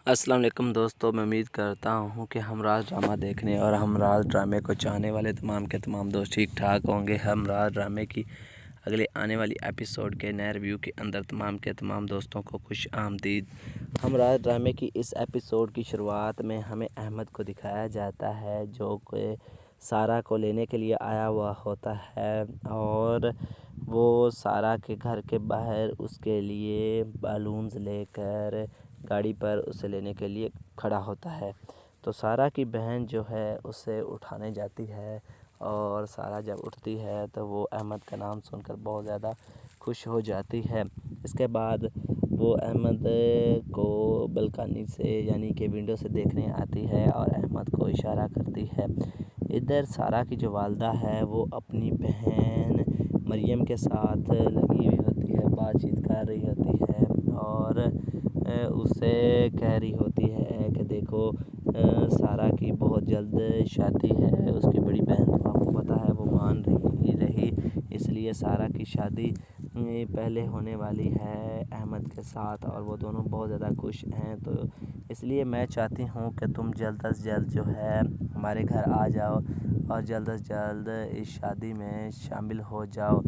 السلام علیکم دوستو، میں امید کرتا ہوں کہ ہمراز ڈرامہ دیکھنے اور ہمراز ڈرامے کو چاہنے والے تمام کے تمام دوست ٹھیک ٹھاک ہوں گے۔ ہمراز ڈرامے کی اگلے آنے والی ایپیسوڈ کے نئے ریویو کے اندر تمام کے تمام دوستوں کو خوش آمدید۔ ہمراز ڈرامے کی اس ایپیسوڈ کی شروعات میں ہمیں احمد کو دکھایا جاتا ہے جو کہ سارہ کو لینے کے لیے آیا ہوا ہوتا ہے اور وہ سارہ کے گھر کے باہر اس کے لیے بیلونز لے کر گاڑی پر اسے لینے کے لیے کھڑا ہوتا ہے۔ تو سارہ کی بہن جو ہے اسے اٹھانے جاتی ہے اور سارہ جب اٹھتی ہے تو وہ احمد کا نام سن کر بہت زیادہ خوش ہو جاتی ہے۔ اس کے بعد وہ احمد کو بلکانی سے یعنی کہ ونڈو سے دیکھنے آتی ہے اور احمد کو اشارہ کرتی ہے۔ ادھر سارہ کی جو والدہ ہے وہ اپنی بہن مریم کے ساتھ لگی ہوئی ہوتی ہے، بات چیت کر رہی ہوتی ہے اور اسے کہہ رہی ہوتی ہے کہ دیکھو سارہ کی بہت جلد شادی ہے۔ اس کی بڑی بہن کو آپ کو پتہ ہے وہ مان رہی، اس لیے سارہ کی شادی پہلے ہونے والی ہے احمد کے ساتھ اور وہ دونوں بہت زیادہ خوش ہیں۔ تو اس لیے میں چاہتی ہوں کہ تم جلد از جلد جو ہے ہمارے گھر آ جاؤ اور جلد از جلد اس شادی میں شامل ہو جاؤ۔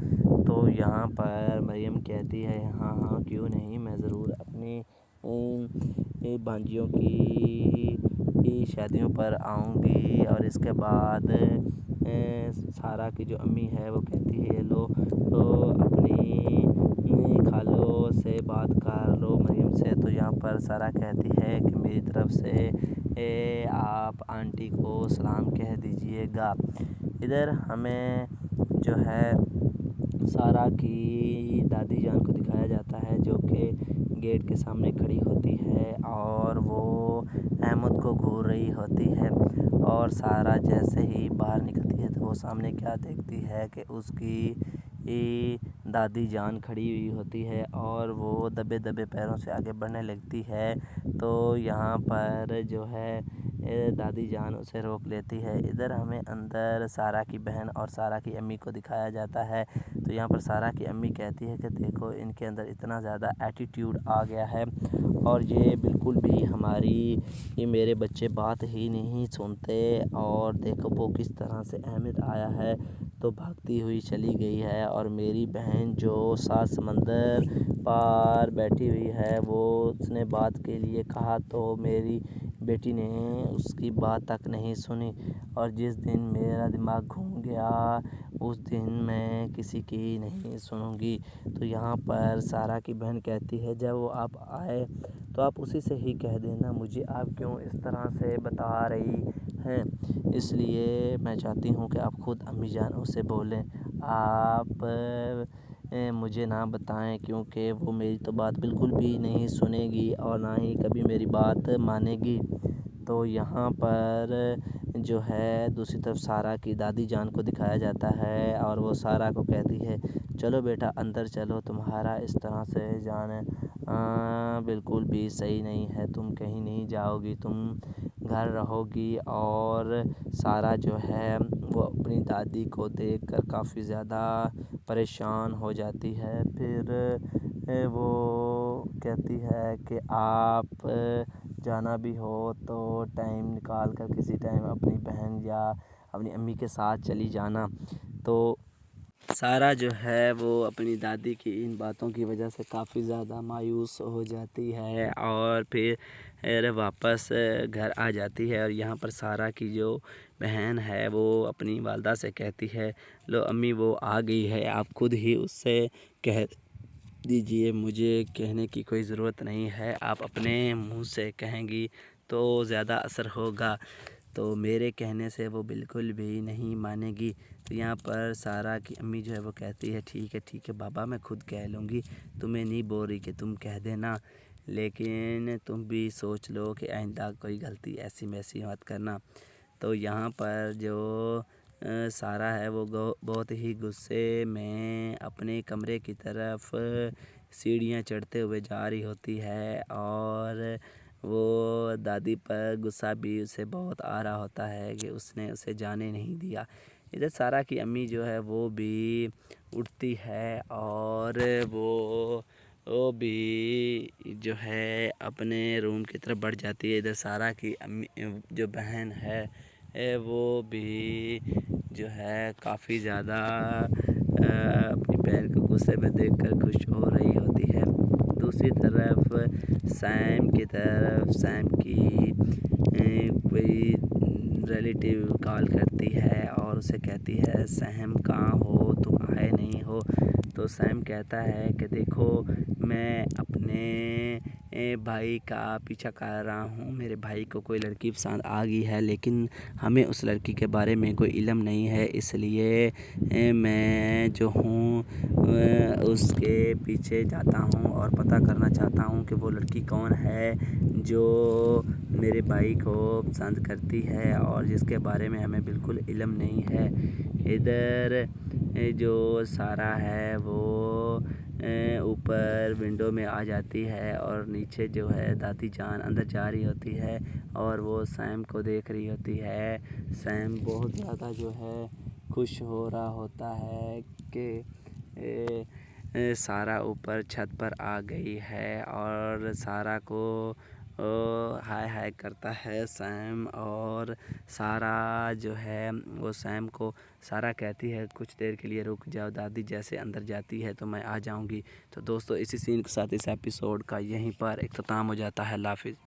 تو یہاں پر مریم کہتی ہے ہاں ہاں کیوں نہیں، میں ضرور اپنی بھانجیوں کی شادیوں پر آؤں گی۔ اور اس کے بعد سارہ کی جو امی ہے وہ کہتی ہے لو اپنی خالو سے بات کر لو مریم سے۔ تو یہاں پر سارہ کہتی ہے کہ میری طرف سے آپ آنٹی کو سلام کہہ دیجئے گا۔ ادھر ہمیں جو ہے سارہ کی دادی جان کو دکھایا جاتا ہے جو کہ گیٹ کے سامنے کھڑی ہوتی ہے اور وہ احمد کو گھور رہی ہوتی ہے اور سارہ جیسے ہی باہر نکلتی ہے تو وہ سامنے کیا دیکھتی ہے کہ اس کی دادی جان کھڑی ہوئی ہوتی ہے اور وہ دبے دبے پیروں سے آگے بڑھنے لگتی ہے۔ تو یہاں پر جو ہے دادی جان اسے روک لیتی ہے۔ ادھر ہمیں اندر سارہ کی بہن اور سارہ کی امی کو دکھایا جاتا ہے۔ تو یہاں پر سارہ کی امی کہتی ہے کہ دیکھو ان کے اندر اتنا زیادہ ایٹیٹیوڈ آ گیا ہے اور یہ بالکل بھی میرے بچے بات ہی نہیں سنتے، اور دیکھو وہ کس طرح سے احمد آیا ہے تو بھاگتی ہوئی چلی گئی ہے اور میری بہن جو 7 سمندر پار بیٹھی ہوئی ہے وہ اس نے بات کے لیے کہا تو میری بیٹی نے اس کی بات تک نہیں سنی، اور جس دن میرا دماغ گھوم گیا اس دن میں کسی کی نہیں سنوں گی۔ تو یہاں پر سارہ کی بہن کہتی ہے جب وہ آپ آئے تو آپ اسی سے ہی کہہ دینا، مجھے آپ کیوں اس طرح سے بتا رہی ہیں؟ اس لیے میں چاہتی ہوں کہ آپ خود امی جان اسے بولیں، آپ مجھے نہ بتائیں کیونکہ وہ میری تو بات بالکل بھی نہیں سنے گی اور نہ ہی کبھی میری بات مانے گی۔ تو یہاں پر جو ہے دوسری طرف سارہ کی دادی جان کو دکھایا جاتا ہے اور وہ سارہ کو کہتی ہے چلو بیٹا اندر چلو، تمہارا اس طرح سے جانا بالکل بھی صحیح نہیں ہے، تم کہیں نہیں جاؤ گی، تم گھر رہو گی۔ اور سارہ جو ہے وہ اپنی دادی کو دیکھ کر کافی زیادہ پریشان ہو جاتی ہے۔ پھر وہ کہتی ہے کہ آپ جانا بھی ہو تو ٹائم نکال کر کسی ٹائم اپنی بہن یا اپنی امی کے ساتھ چلی جانا۔ تو سارہ جو ہے وہ اپنی دادی کی ان باتوں کی وجہ سے کافی زیادہ مایوس ہو جاتی ہے اور پھر واپس گھر آ جاتی ہے۔ اور یہاں پر سارہ کی جو بہن ہے وہ اپنی والدہ سے کہتی ہے لو امی وہ آ گئی ہے، آپ خود ہی اس سے کہہ دیجئے، مجھے کہنے کی کوئی ضرورت نہیں ہے، آپ اپنے منہ سے کہیں گی تو زیادہ اثر ہوگا، تو میرے کہنے سے وہ بالکل بھی نہیں مانے گی۔ تو یہاں پر سارہ کی امی جو ہے وہ کہتی ہے ٹھیک ہے بابا میں خود کہہ لوں گی، تمہیں نہیں بول رہی کہ تم کہہ دینا، لیکن تم بھی سوچ لو کہ آئندہ کوئی غلطی ایسی میسی مت کرنا۔ تو یہاں پر جو سارہ ہے وہ بہت ہی غصے میں اپنے کمرے کی طرف سیڑھیاں چڑھتے ہوئے جا رہی ہوتی ہے اور وہ دادی پر غصہ بھی اسے بہت آ رہا ہوتا ہے کہ اس نے اسے جانے نہیں دیا۔ ادھر سارہ کی امی جو ہے وہ بھی اٹھتی ہے اور وہ وہ بھی جو ہے اپنے روم کی طرف بڑھ جاتی ہے۔ ادھر سارہ کی امی جو بہن ہے وہ بھی جو ہے کافی زیادہ اپنی بہن کو غصے میں دیکھ کر خوش ہو رہی ہوتی ہے۔ دوسری طرف سیم کی کوئی ریلیٹیو کال کرتی ہے اور اسے کہتی ہے سیم کہاں ہو، تم آئے نہیں ہو؟ تو سیم کہتا ہے کہ دیکھو میں اپنے بھائی کا پیچھا کر رہا ہوں، میرے بھائی کو کوئی لڑکی پسند آ گئی ہے لیکن ہمیں اس لڑکی کے بارے میں کوئی علم نہیں ہے، اس لیے میں جو ہوں اس کے پیچھے جاتا ہوں اور پتہ کرنا چاہتا ہوں کہ وہ لڑکی کون ہے جو میرے بھائی کو پسند کرتی ہے اور جس کے بارے میں ہمیں بالکل علم نہیں ہے۔ ادھر جو سارہ ہے وہ اوپر ونڈو میں آ جاتی ہے اور نیچے جو ہے دادی جان اندر جا رہی ہوتی ہے اور وہ سیم کو دیکھ رہی ہوتی ہے۔ سیم بہت زیادہ جو ہے خوش ہو رہا ہوتا ہے کہ سارہ اوپر چھت پر آ گئی ہے اور سارہ کو ہائے ہائے کرتا ہے سیم، اور سارہ جو ہے وہ سیم کو سارہ کہتی ہے کچھ دیر کے لیے رک جاؤ، دادی جیسے اندر جاتی ہے تو میں آ جاؤں گی۔ تو دوستو اسی سین کے ساتھ اس ایپیسوڈ کا یہیں پر اختتام ہو جاتا ہے۔ اللہ حافظ۔